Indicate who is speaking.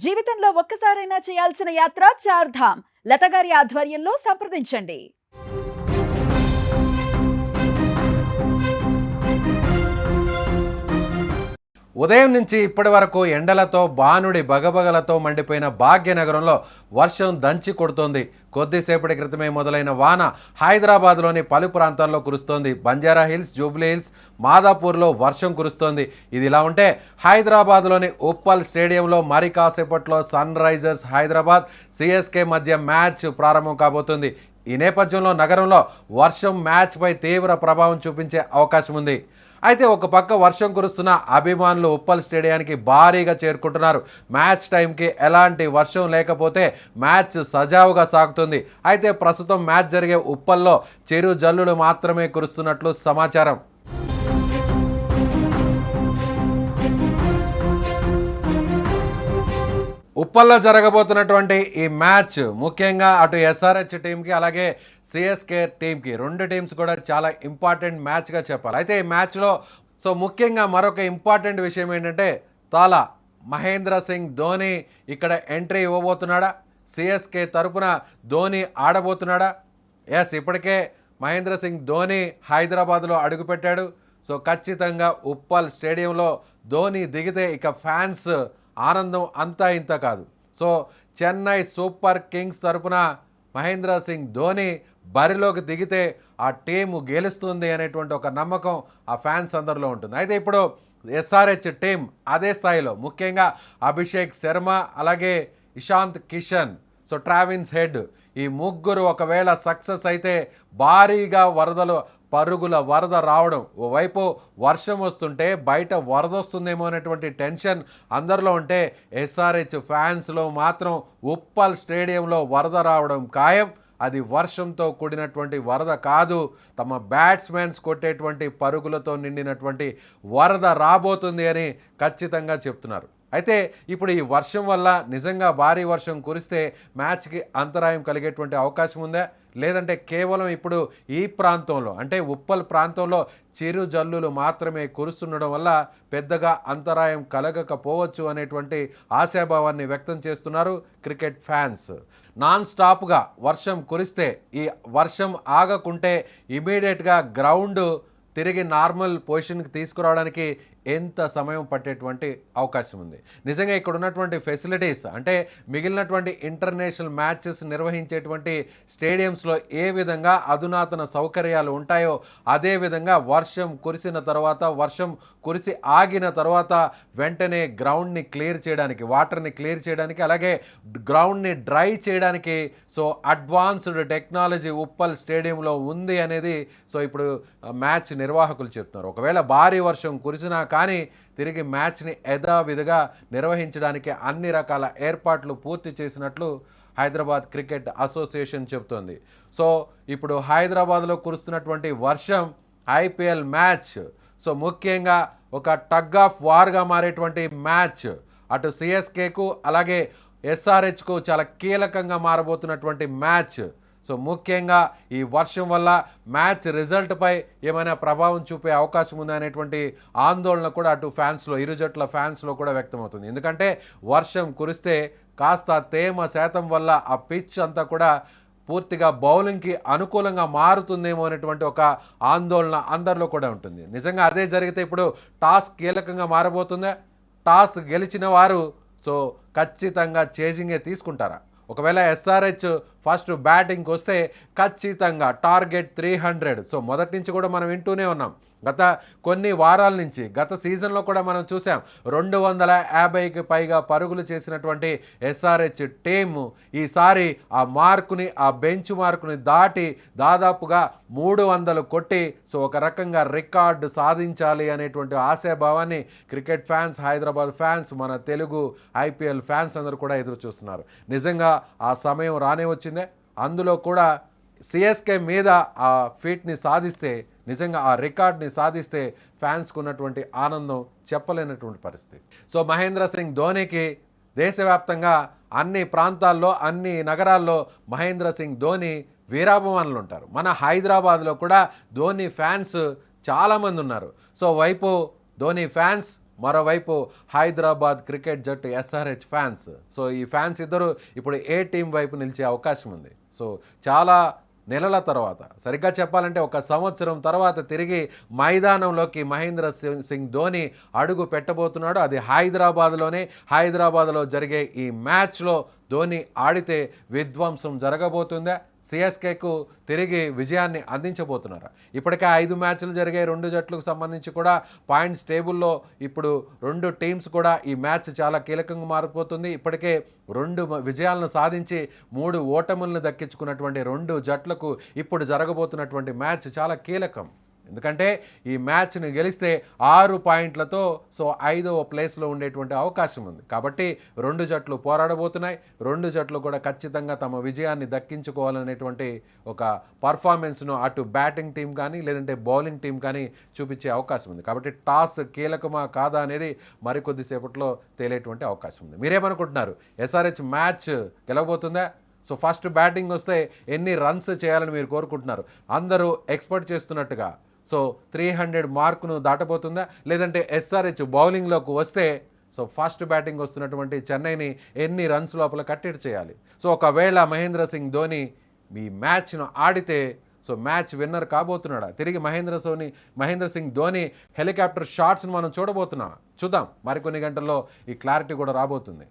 Speaker 1: జీవితంలో ఒక్కసారైనా చేయాల్సిన యాత్ర చార్ధామ్. లతగారి ఆధ్వర్యంలో సంప్రదించండి.
Speaker 2: ఉదయం నుంచి ఇప్పటి వరకు ఎండలతో బానుడి బగబగలతో మండిపోయిన భాగ్యనగరంలో వర్షం దంచి కొడుతోంది. కొద్దిసేపటి క్రితమే మొదలైన వాన హైదరాబాద్లోని పలు ప్రాంతాల్లో కురుస్తోంది. బంజారా హిల్స్, జూబ్లీ హిల్స్, మాదాపూర్లో వర్షం కురుస్తోంది. ఇది ఇలా ఉంటే హైదరాబాద్లోని ఉప్పల్ స్టేడియంలో మరి కాసేపట్లో సన్ రైజర్స్ హైదరాబాద్, సిఎస్కే మధ్య మ్యాచ్ ప్రారంభం కాబోతుంది. ఈ నేపథ్యంలో నగరంలో వర్షం మ్యాచ్పై తీవ్ర ప్రభావం చూపించే అవకాశం ఉంది. అయితే ఒక పక్క వర్షం కురుస్తున్న అభిమానులు ఉప్పల్ స్టేడియానికి భారీగా చేరుకుంటున్నారు. మ్యాచ్ టైంకి ఎలాంటి వర్షం లేకపోతే మ్యాచ్ సజావుగా సాగుతుంది. అయితే ప్రస్తుతం మ్యాచ్ జరిగే ఉప్పల్లో చిరు జల్లులు మాత్రమే కురుస్తున్నట్లు సమాచారం. ఉప్పల్లో జరగబోతున్నటువంటి ఈ మ్యాచ్ ముఖ్యంగా అటు ఎస్ఆర్హెచ్ టీంకి అలాగే సిఎస్కే టీంకి, రెండు టీమ్స్ కూడా చాలా ఇంపార్టెంట్ మ్యాచ్గా చెప్పాలి. అయితే ఈ మ్యాచ్లో ముఖ్యంగా మరొక ఇంపార్టెంట్ విషయం ఏంటంటే మహేంద్ర సింగ్ ధోని ఇక్కడ ఎంట్రీ ఇవ్వబోతున్నాడా? సిఎస్కే తరపున ధోని ఆడబోతున్నాడా? ఇప్పటికే మహేంద్ర సింగ్ ధోని హైదరాబాద్లో అడుగుపెట్టాడు. ఖచ్చితంగా ఉప్పల్ స్టేడియంలో ధోని దిగితే ఇక ఫ్యాన్స్ ఆనందం అంతా ఇంత కాదు. చెన్నై సూపర్ కింగ్స్ తరపున మహేంద్ర సింగ్ ధోని బరిలోకి దిగితే ఆ టీము గెలుస్తుంది అనేటువంటి ఒక నమ్మకం ఆ ఫ్యాన్స్ అందరిలో ఉంటుంది. అయితే ఇప్పుడు ఎస్ఆర్హెచ్ టీం అదే స్థాయిలో ముఖ్యంగా అభిషేక్ శర్మ అలాగే ఇషాంత్ కిషన్, ట్రావిన్స్ హెడ్, ఈ ముగ్గురు ఒకవేళ సక్సెస్ అయితే భారీగా పరుగుల వరద రావడం, ఓవైపు వర్షం వస్తుంటే బయట వరద వస్తుందేమో అనేటువంటి టెన్షన్ అందరిలో ఉంటే ఎస్ఆర్హెచ్ ఫ్యాన్స్లో మాత్రం ఉప్పల్ స్టేడియంలో వరద రావడం ఖాయం. అది వర్షంతో కూడినటువంటి వరద కాదు, తమ బ్యాట్స్మెన్స్ కొట్టేటువంటి పరుగులతో నిండినటువంటి వరద రాబోతుంది అని ఖచ్చితంగా చెప్తున్నారు. అయితే ఇప్పుడు ఈ వర్షం వల్ల నిజంగా భారీ వర్షం కురిస్తే మ్యాచ్కి అంతరాయం కలిగేటువంటి అవకాశం ఉందా? లేదంటే కేవలం ఇప్పుడు ఈ ప్రాంతంలో అంటే ఉప్పల్ ప్రాంతంలో చిరు జల్లులు మాత్రమే కురుస్తుండడం వల్ల పెద్దగా అంతరాయం కలగకపోవచ్చు అనేటువంటి ఆశాభావాన్ని వ్యక్తం చేస్తున్నారు క్రికెట్ ఫ్యాన్స్. నాన్ స్టాప్గా వర్షం కురిస్తే, ఈ వర్షం ఆగకుంటే ఇమీడియట్గా గ్రౌండ్ తిరిగి నార్మల్ పొజిషన్కి తీసుకురావడానికి ఎంత సమయం పట్టేటువంటి అవకాశం ఉంది. నిజంగా ఇక్కడ ఉన్నటువంటి ఫెసిలిటీస్ అంటే మిగిలినటువంటి ఇంటర్నేషనల్ మ్యాచెస్ నిర్వహించేటువంటి స్టేడియంస్లో ఏ విధంగా అధునాతన సౌకర్యాలు ఉంటాయో అదే విధంగా వర్షం కురిసిన తర్వాత, వర్షం కురిసి ఆగిన తర్వాత వెంటనే గ్రౌండ్ని క్లియర్ చేయడానికి, వాటర్ని క్లియర్ చేయడానికి అలాగే గ్రౌండ్ని డ్రై చేయడానికి అడ్వాన్స్డ్ టెక్నాలజీ ఉప్పల్ స్టేడియంలో ఉంది అనేది ఇప్పుడు మ్యాచ్ నిర్వాహకులు చెప్తున్నారు. ఒకవేళ భారీ వర్షం కురిసినా కానీ తిరిగి మ్యాచ్ని యథావిధిగా నిర్వహించడానికి అన్ని రకాల ఏర్పాట్లు పూర్తి చేసినట్లు హైదరాబాద్ క్రికెట్ అసోసియేషన్ చెబుతోంది. ఇప్పుడు హైదరాబాద్లో కురుస్తున్నటువంటి వర్షం ఐపీఎల్ మ్యాచ్ ముఖ్యంగా ఒక టగ్ ఆఫ్ వార్గా మారేటువంటి మ్యాచ్, అటు సిఎస్కేకు అలాగే ఎస్ఆర్హెచ్కు చాలా కీలకంగా మారబోతున్నటువంటి మ్యాచ్. ముఖ్యంగా ఈ వర్షం వల్ల మ్యాచ్ రిజల్ట్పై ఏమైనా ప్రభావం చూపే అవకాశం ఉందా అనేటువంటి ఆందోళన కూడా అటు ఫ్యాన్స్లో, ఇరు జట్ల ఫ్యాన్స్లో కూడా వ్యక్తమవుతుంది. ఎందుకంటే వర్షం కురిస్తే కాస్త తేమ శాతం వల్ల ఆ పిచ్ అంతా కూడా పూర్తిగా బౌలింగ్కి అనుకూలంగా మారుతుందేమో అనేటువంటి ఒక ఆందోళన అందరిలో కూడా ఉంటుంది. నిజంగా అదే జరిగితే ఇప్పుడు టాస్ కీలకంగా మారబోతుందా? టాస్ గెలిచిన వారు ఖచ్చితంగా చేజింగే తీసుకుంటారా? ఒకవేళ ఎస్ఆర్హెచ్ ఫస్ట్ బ్యాటింగ్కి వస్తే ఖచ్చితంగా టార్గెట్ 300. మొదటి నుంచి కూడా మనం వింటూనే ఉన్నాం. గత కొన్ని వారాల నుంచి, గత సీజన్లో కూడా మనం చూసాం 250కి పైగా పరుగులు చేసినటువంటి ఎస్ఆర్హెచ్ టీము ఈసారి ఆ బెంచ్ మార్కుని దాటి దాదాపుగా 300 కొట్టి ఒక రకంగా రికార్డు సాధించాలి అనేటువంటి ఆశాభావాన్ని క్రికెట్ ఫ్యాన్స్, హైదరాబాద్ ఫ్యాన్స్, మన తెలుగు ఐపీఎల్ ఫ్యాన్స్ అందరూ కూడా ఎదురు చూస్తున్నారు. నిజంగా ఆ సమయం రానే వచ్చిందే. అందులో కూడా సిఎస్కే మీద ఆ ఫీట్ని సాధిస్తే, నిజంగా ఆ రికార్డ్ని సాధిస్తే ఫ్యాన్స్కు ఉన్నటువంటి ఆనందం చెప్పలేనటువంటి పరిస్థితి. మహేంద్ర సింగ్ ధోనికి దేశవ్యాప్తంగా అన్ని ప్రాంతాల్లో, అన్ని నగరాల్లో మహేంద్ర సింగ్ ధోని వీరాభిమానులు ఉంటారు. మన హైదరాబాద్లో కూడా ధోని ఫ్యాన్స్ చాలామంది ఉన్నారు. వైపు ధోని ఫ్యాన్స్, మరోవైపు హైదరాబాద్ క్రికెట్ జట్టు ఎస్ఆర్హెచ్ ఫ్యాన్స్. సో ఈ ఫ్యాన్స్ ఇద్దరు ఇప్పుడు ఏ టీం వైపు నిలిచే అవకాశం ఉంది. సో చాలా నెలల తర్వాత, సరిగ్గా చెప్పాలంటే 1 సంవత్సరం తర్వాత తిరిగి మైదానంలోకి మహేంద్ర సింగ్ ధోని అడుగు పెట్టబోతున్నాడు. అది హైదరాబాద్లో జరిగే ఈ మ్యాచ్లో ధోని ఆడితే విధ్వంసం జరగబోతుందా? సిఎస్కేకు తిరిగి విజయాన్ని అందించబోతున్నారా? ఇప్పటికే 5 మ్యాచ్లు జరిగాయి 2 జట్లకు సంబంధించి కూడా. పాయింట్స్ టేబుల్లో ఇప్పుడు 2 టీమ్స్ కూడా ఈ మ్యాచ్ చాలా కీలకంగా మారిపోతుంది. ఇప్పటికే 2 విజయాలను సాధించి 3 ఓటములను దక్కించుకున్నటువంటి 2 జట్లకు ఇప్పుడు జరగబోతున్నటువంటి మ్యాచ్ చాలా కీలకం. ఎందుకంటే ఈ మ్యాచ్ని గెలిస్తే 6 పాయింట్లతో 5వ ప్లేస్లో ఉండేటువంటి అవకాశం ఉంది. కాబట్టి 2 జట్లు పోరాడబోతున్నాయి. 2 జట్లు కూడా ఖచ్చితంగా తమ విజయాన్ని దక్కించుకోవాలనేటువంటి ఒక పర్ఫార్మెన్స్ను అటు బ్యాటింగ్ టీం కానీ లేదంటే బౌలింగ్ టీం కానీ చూపించే అవకాశం ఉంది. కాబట్టి టాస్ కీలకమా కాదా అనేది మరికొద్దిసేపట్లో తేలేటువంటి అవకాశం ఉంది. మీరేమనుకుంటున్నారు? ఎస్ఆర్హెచ్ మ్యాచ్ గెలవబోతుందా? సో ఫస్ట్ బ్యాటింగ్ వస్తే ఎన్ని రన్స్ చేయాలని మీరు కోరుకుంటున్నారు? అందరూ ఎక్స్పెక్ట్ చేస్తున్నట్టుగా 300 మార్కును దాటబోతుందా? లేదంటే ఎస్ఆర్హెచ్ బౌలింగ్లోకి వస్తే ఫస్ట్ బ్యాటింగ్ వస్తున్నటువంటి చెన్నైని ఎన్ని రన్స్ లోపల కట్టడి చేయాలి? ఒకవేళ మహేంద్ర సింగ్ ధోని ఈ మ్యాచ్ను ఆడితే మ్యాచ్ విన్నర్ కాబోతున్నాడా? తిరిగి మహేంద్ర సింగ్ ధోని హెలికాప్టర్ షాట్స్ని మనం చూడబోతున్నాం. చూద్దాం, మరికొన్ని గంటల్లో ఈ క్లారిటీ కూడా రాబోతుంది.